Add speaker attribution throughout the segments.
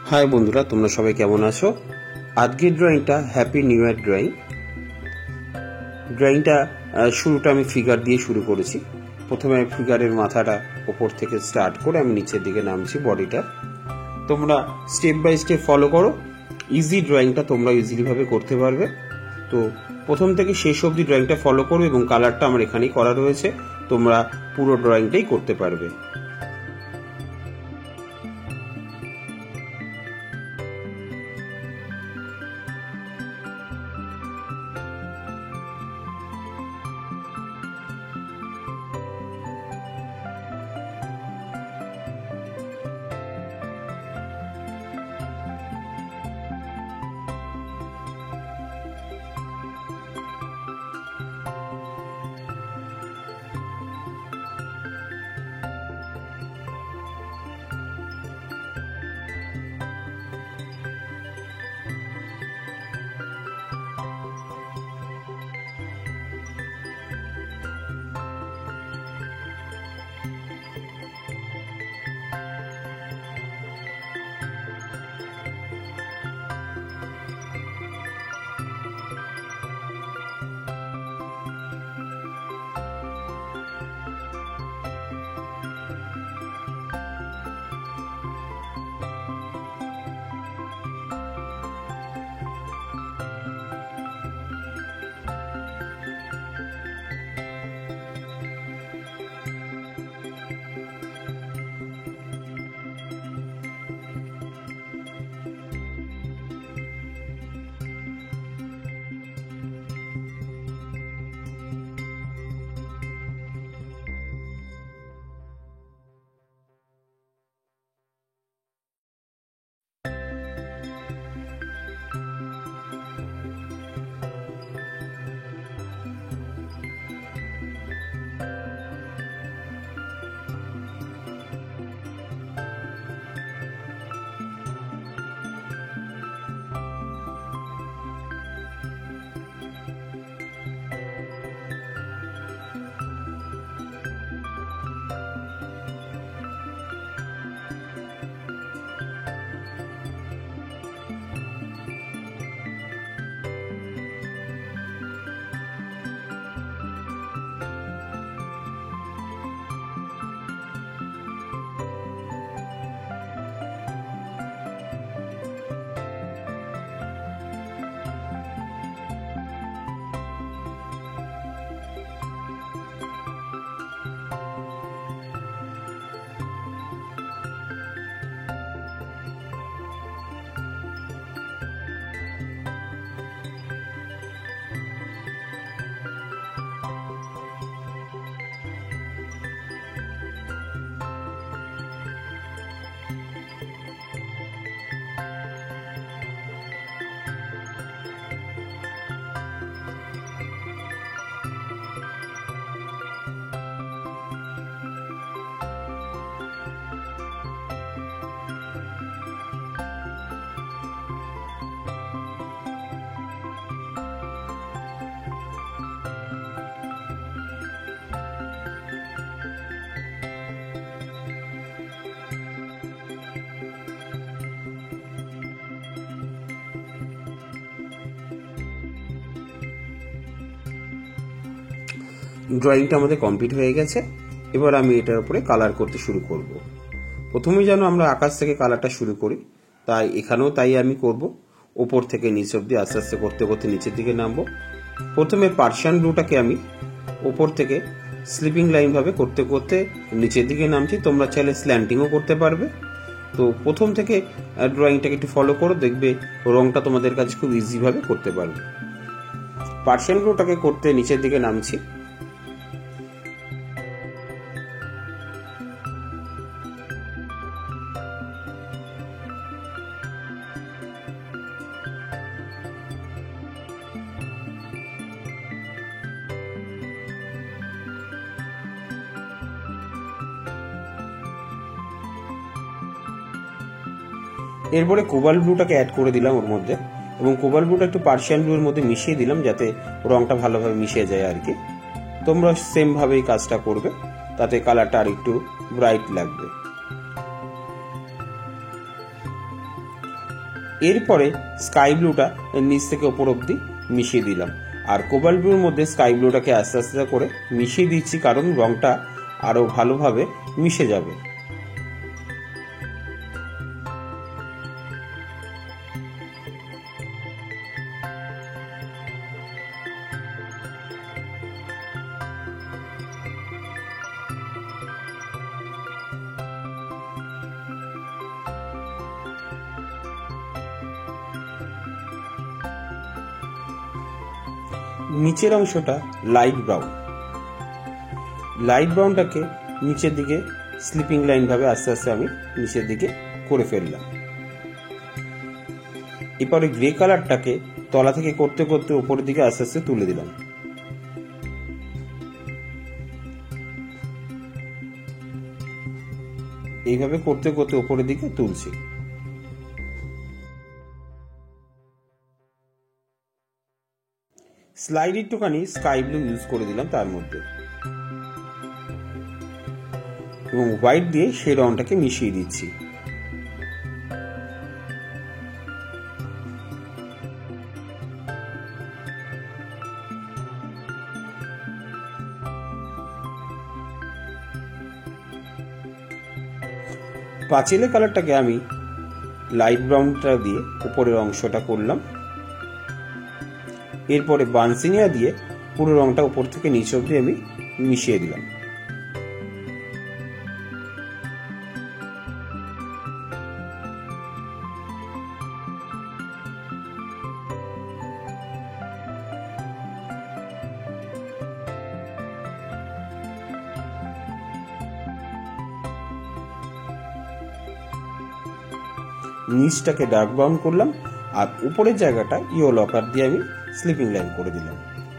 Speaker 1: High বন্ধুরা, তোমরা সবাই কেমন আছো? আজকের ড্রয়িংটা হ্যাপি নিউ ইয়ার ড্রয়িংটা শুরুটা আমি ফিগার দিয়ে শুরু করেছি। প্রথমে ফিগারের মাথাটা ওপর থেকে স্টার্ট করে আমি নিচের দিকে নামছি বডিটা। তোমরা স্টেপ বাই স্টেপ ফলো করো, ইজি ড্রয়িংটা তোমরা ইজিলি ভাবে করতে পারবে। তো প্রথম থেকে শেষ অবধি ড্রয়িংটা ফলো করো এবং কালারটা আমার এখানেই করা রয়েছে, তোমরা পুরো ড্রয়িংটাই করতে পারবে। ড্রয়িংটা আমাদের কমপ্লিট হয়ে গেছে। এবার আমি এটার উপরে কালার করতে শুরু করব। প্রথমে যেন আমরা আকাশ থেকে কালারটা শুরু করি, তাই এখানেও তাই আমি করব। ওপর থেকে নিচ অব্দি আস্তে আস্তে করতে করতে নিচের দিকে নামবো। প্রথমে পার্সিয়ান ব্লুটাকে আমি ওপর থেকে স্লিপিং লাইন ভাবে করতে করতে নিচের দিকে নামছি। তোমরা চাইলে স্ল্যান্টিংও করতে পারবে। তো প্রথম থেকে ড্রয়িংটাকে একটু ফলো করো, দেখবে রংটা তোমাদের কাছে খুব ইজি ভাবে করতে পারবে। পার্সিয়ান ব্লুটাকে করতে নিচের দিকে নামছি। এরপরে কোবাল্ট ব্লুটাকে অ্যাড করে দিলাম ওর মধ্যে, এবং কোবাল্ট ব্লুটা একটু পার্সিয়ান ব্লুর মধ্যে মিশিয়ে দিলাম যাতে রংটা ভালোভাবে মিশে যায় আর কি। তোমরা সেম ভাবেই কাজটা করবে, তাতে কালারটা আর একটু ব্রাইট লাগবে। এরপরে স্কাই ব্লুটা নিচ থেকে ওপর অব্দি মিশিয়ে দিলাম, আর কোবাল্ট ব্লুর মধ্যে স্কাই ব্লুটাকে আস্তে আস্তে করে মিশিয়ে দিচ্ছি, কারণ রংটা আরো ভালোভাবে মিশে যাবে। নিচের অংশটা লাইট ব্রাউনটাকে নিচের দিকে স্লিপিং লাইন ভাবে আস্তে আস্তে আমি নিচের দিকে করে ফেললাম। এরপরে গ্রে কালারটাকে তলা থেকে করতে করতে উপরের দিকে আস্তে আস্তে তুলে দিলাম। এইভাবে করতে করতে উপরের দিকে তুলছি। স্লাইড একটুখানি স্কাই ব্লু ইউজ করে দিলাম তার মধ্যে, এবং হোয়াইট দিয়ে সেই রংটাকে মিশিয়ে দিচ্ছি। পাঁচিলে কালারটাকে আমি লাইট ব্রাউনটা দিয়ে উপরের অংশটা করলাম। এরপরে বানসিনিয়া দিয়ে পুরো রংটা উপর থেকে নিচ অব্দি আমি মিশিয়ে দিলাম। নিচটাকে ডার্ক ব্রাউন করলাম, আর উপরের জায়গাটা ইয়েলো লকার দিয়ে আমি স্লিপিং লাইন করে দিলাম।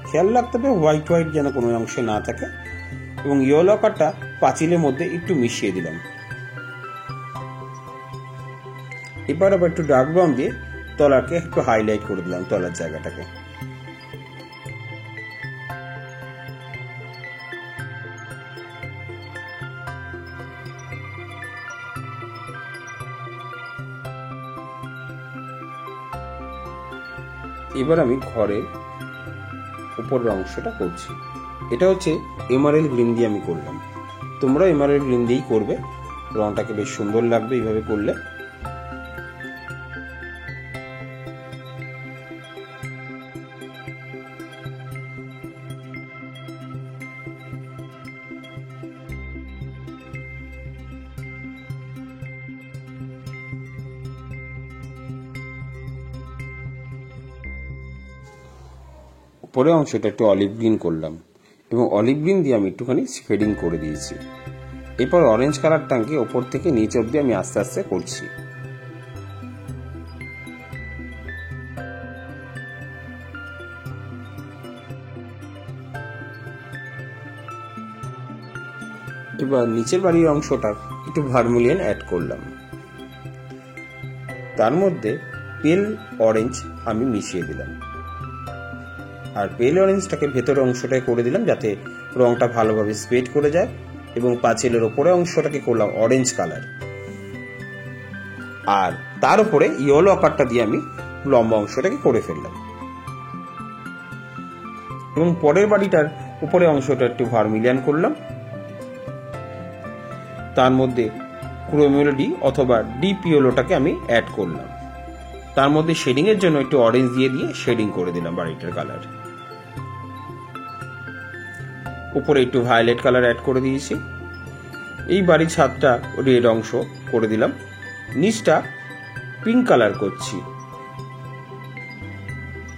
Speaker 1: খেয়াল রাখতে হবে হোয়াইট যেন কোনো অংশে না থাকে, এবং ইয়েলো লকারটা পাঁচিলের মধ্যে একটু মিশিয়ে দিলাম। এবার আবার একটু ডার্ক ব্রাউন দিয়ে তলাকে একটু হাইলাইট করে দিলাম, তলার জায়গাটাকে। এবার আমি ঘরের উপরের অংশটা করছি। এটা হচ্ছে এমারেল গ্রিন দিয়ে আমি করলাম। তোমরা এমারেল গ্রিন দিয়েই করবে, রংটাকে বেশ সুন্দর লাগবে এইভাবে করলে। পরে অংশটা একটু অলিভ গ্রিন করলাম, এবং অলিভ গ্রিন দিয়ে আমি একটুখানি শেডিং করে দিয়েছি। এরপর অরেঞ্জ কালারটাকে ওপর থেকে নিচ অব্দি আমি আস্তে আস্তে করছি। এবার নিচের বাড়ির অংশটা একটু ভার্মিলিয়ন অ্যাড করলাম, তার মধ্যে পেল অরেঞ্জ আমি মিশিয়ে দিলাম, আর পেল অরেঞ্জটাকে ভেতরের অংশটায় করে দিলাম যাতে রংটা ভালোভাবে স্প্রেড করে যায়, এবং পাঁচিলের ওপরে অংশটাকে করলাম অরেঞ্জ কালার, আর তার উপরে ইয়েলো আকারটা দিয়ে আমি লম্বা অংশটাকে করে ফেললাম। এবং পরের বাড়িটার উপরে অংশটা একটু ভার্মিলিয়ন করলাম, তার মধ্যে ক্রোমেলোডি অথবা ডিপ ইয়েলোটাকে আমি অ্যাড করলাম, তার মধ্যে শেডিং এর জন্য একটু অরেঞ্জ দিয়ে শেডিং করে দিলাম বাড়িটার কালার। উপরে একটু ভায়োলেট কালার অ্যাড করে দিয়েছি। এই বাড়ির ছাদটা রেড অংশ করে দিলাম, নিচটা পিঙ্ক কালার করছি।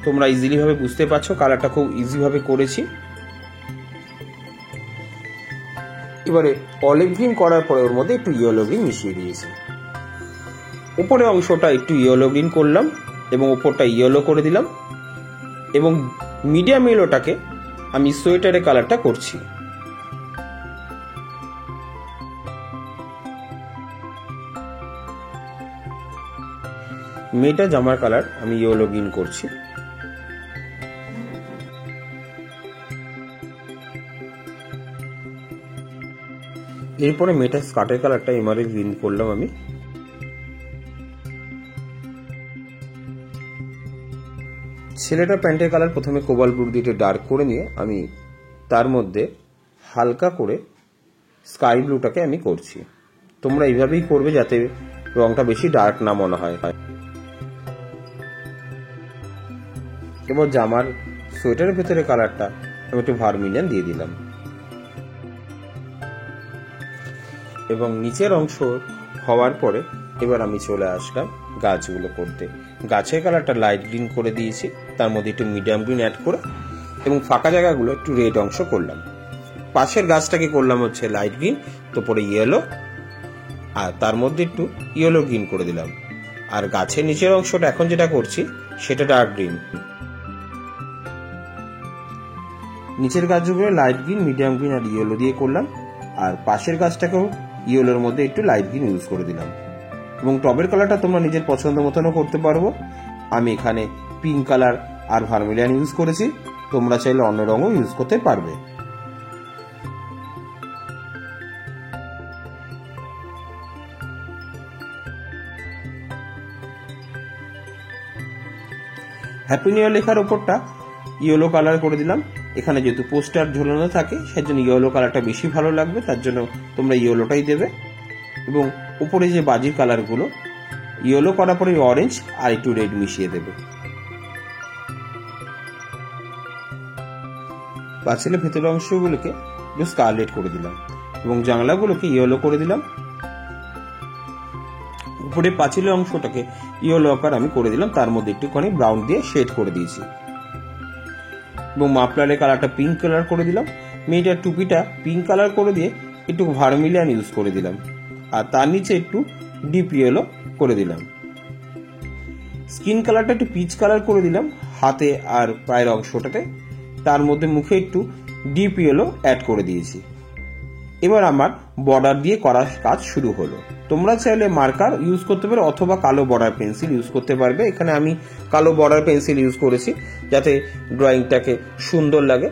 Speaker 1: তোমরা ইজিলি ভাবে বুঝতে পারছো, কালারটা খুব ইজি ভাবে করেছি। এবারে অলিভ গ্রিন করার পরে ওর মধ্যে একটু ইয়েলো গ্রিন মিশিয়ে দিয়েছি। উপরে অংশটা একটু ইয়েলো গ্রিন করলাম এবং উপরটা ইয়েলো করে দিলাম, এবং মিডিয়াম ইয়েলোটাকে আমি সোয়েটারের কালারটা করছি। মেয়েটা জামার কালার আমি ইয়েলো গ্রিন করছি। এরপরে মেয়েটা স্কার্টের কালারটা এমারেল গ্রিন করলাম আমি। ছেলেটার প্যান্টের কালার প্রথমে কোবাল্ট ব্লু দিয়ে ডার্ক করে নিয়ে আমি তার মধ্যে হালকা করে স্কাই ব্লুটাকে আমি করছি। তোমরা এইভাবেই করবে যাতে রংটা বেশি ডার্ক না মনে হয়। এবার জামার সোয়েটারের ভেতরে কালারটা আমি একটু ভার্মিলিয়ান দিয়ে দিলাম এবং নিচের অংশ হওয়ার পরে এবার আমি চলে আসলাম গাছগুলো করতে। গাছের কালারটা লাইট গ্রিন করে দিয়েছি, তার মধ্যে একটু মিডিয়াম গ্রিন অ্যাড করে এবং ফাঁকা জায়গাগুলো একটু রেড অংশ করলাম। পাশের গাছটাকে করলাম হচ্ছে লাইট গ্রিন, তো পরে ইয়েলো, আর তার মধ্যে একটু ইয়েলো গ্রিন করে দিলাম। আর গাছের নিচের অংশটা এখন যেটা করছি সেটা ডার্ক গ্রিন। নিচের গাছগুলো লাইট গ্রিন, মিডিয়াম গ্রিন আর ইয়েলো দিয়ে করলাম, আর পাশের গাছটাকেও ইয়েলোর মধ্যে একটু লাইট গ্রিন ইউজ করে দিলাম। এবং টবের কালারটা তোমরা নিজের পছন্দ মতনও করতে পারবো। আমি এখানে পিঙ্ক কালার আর ভার্মিলিয়ান ইউজ করেছি, তোমরা চাইলে অন্য রঙও ইউজ করতে পারবে। হ্যাপি নিউ ইয়ার লেখার ওপরটা ইয়েলো কালার করে দিলাম। এখানে যেহেতু পোস্টার ঝোলানো থাকে সেজন্য ইয়েলো কালারটা বেশি ভালো লাগবে, তার জন্য তোমরা ইয়েলোটাই দেবে। এবং উপরে যে বাজির কালারগুলো ইয়েলো করার পরে অরেঞ্জ আর একটু রেড মিশিয়ে দেবে। পাঁচিলের ভেতরের অংশগুলোকে একটু স্কারলেট করে দিলাম এবং জানলাগুলোকে ইয়েলো করে দিলাম। উপরে পাঁচিলের অংশটাকে ইয়েলো আকার আমি করে দিলাম, তার মধ্যে একটুখানি ব্রাউন দিয়ে শেড করে দিয়েছি এবং মাফলারের কালারটা পিঙ্ক কালার করে দিলাম। মেয়েটার টুপিটা পিঙ্ক কালার করে দিয়ে একটু ভার্মিলিয়ান ইউজ করে দিলাম, আর তার নিচে একটু ডিপ ইয়েলো করে দিলাম। স্কিন কালারটা একটু পিচ কালার করে দিলাম হাতে আর পায়ের অংশটাতে, তার মধ্যে মুখে একটু ডিপ ইয়েলো অ্যাড করে দিয়েছি। এবার আমার বর্ডার দিয়ে করার কাজ শুরু হলো। তোমরা চাইলে মার্কার ইউজ করতে পারো অথবা কালো বর্ডার পেন্সিল ইউজ করতে পারবে। এখানে আমি কালো বর্ডার পেন্সিল ইউজ করেছি যাতে ড্রয়িংটাকে সুন্দর লাগে।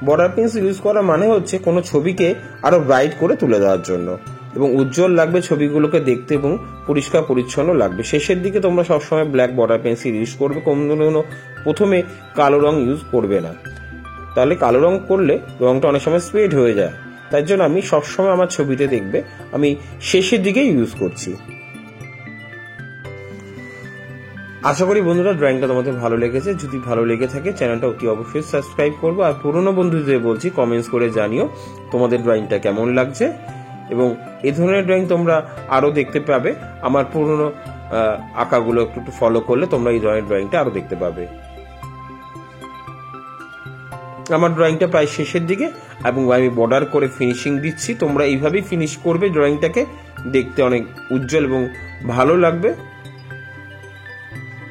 Speaker 1: বর্ডার পেন্সিল ইউজ করা মানে হচ্ছে কোনো ছবিকে আরো ব্রাইট করে তুলে দেওয়ার জন্য এবং উজ্জ্বল লাগবে, ছবিগুলোকে দেখতে এবং পরিষ্কার পরিচ্ছন্ন লাগবে। শেষের দিকে তোমরা সবসময় ব্ল্যাক বর্ডার পেন্সিল ইউজ করবে, কোনো প্রথমে কালো রং ইউজ করবে না, তাহলে কালো রং করলে রংটা অনেক সময় স্প্রেড হয়ে যায়। তার জন্য আমি সবসময় আমার ছবিতে দেখবে আমি শেষের দিকে ইউজ করছি। আশা করি বন্ধুরা ড্রয়িংটা তোমাদের ভালো লেগেছে। যদি ভালো লেগে থাকে চ্যানেলটা অতি অবশ্যই সাবস্ক্রাইব করবো, আর পুরনো বন্ধুদের বলছি কমেন্টস করে জানিও তোমাদের ড্রয়িংটা কেমন লাগছে। এবং এই ধরনের ড্রয়িং তোমরা আরো দেখতে পাবে। আমার পুরনো আঁকাগুলো একটু ফলো করলে তোমরা এই ধরনের ড্রয়িংটা আরো দেখতে পাবে। আমার ড্রয়িংটা প্রায় শেষের দিকে এবং আমি বর্ডার করে ফিনিশিং দিচ্ছি। তোমরা এইভাবেই ফিনিশ করবে, ড্রয়িংটাকে দেখতে অনেক উজ্জ্বল এবং ভালো লাগবে।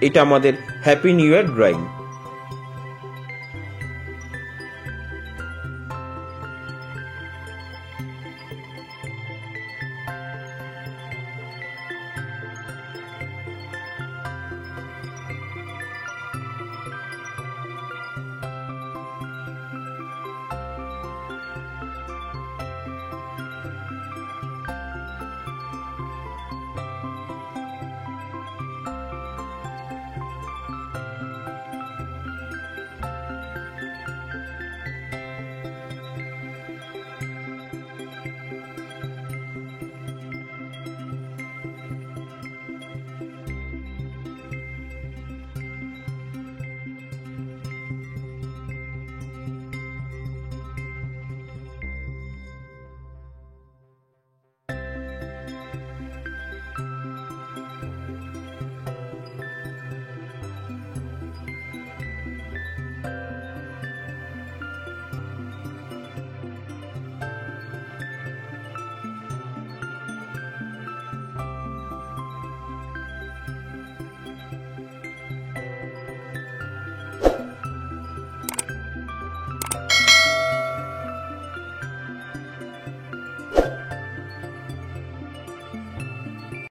Speaker 1: এটা আমাদের হ্যাপি নিউ ইয়ার ড্রয়িং।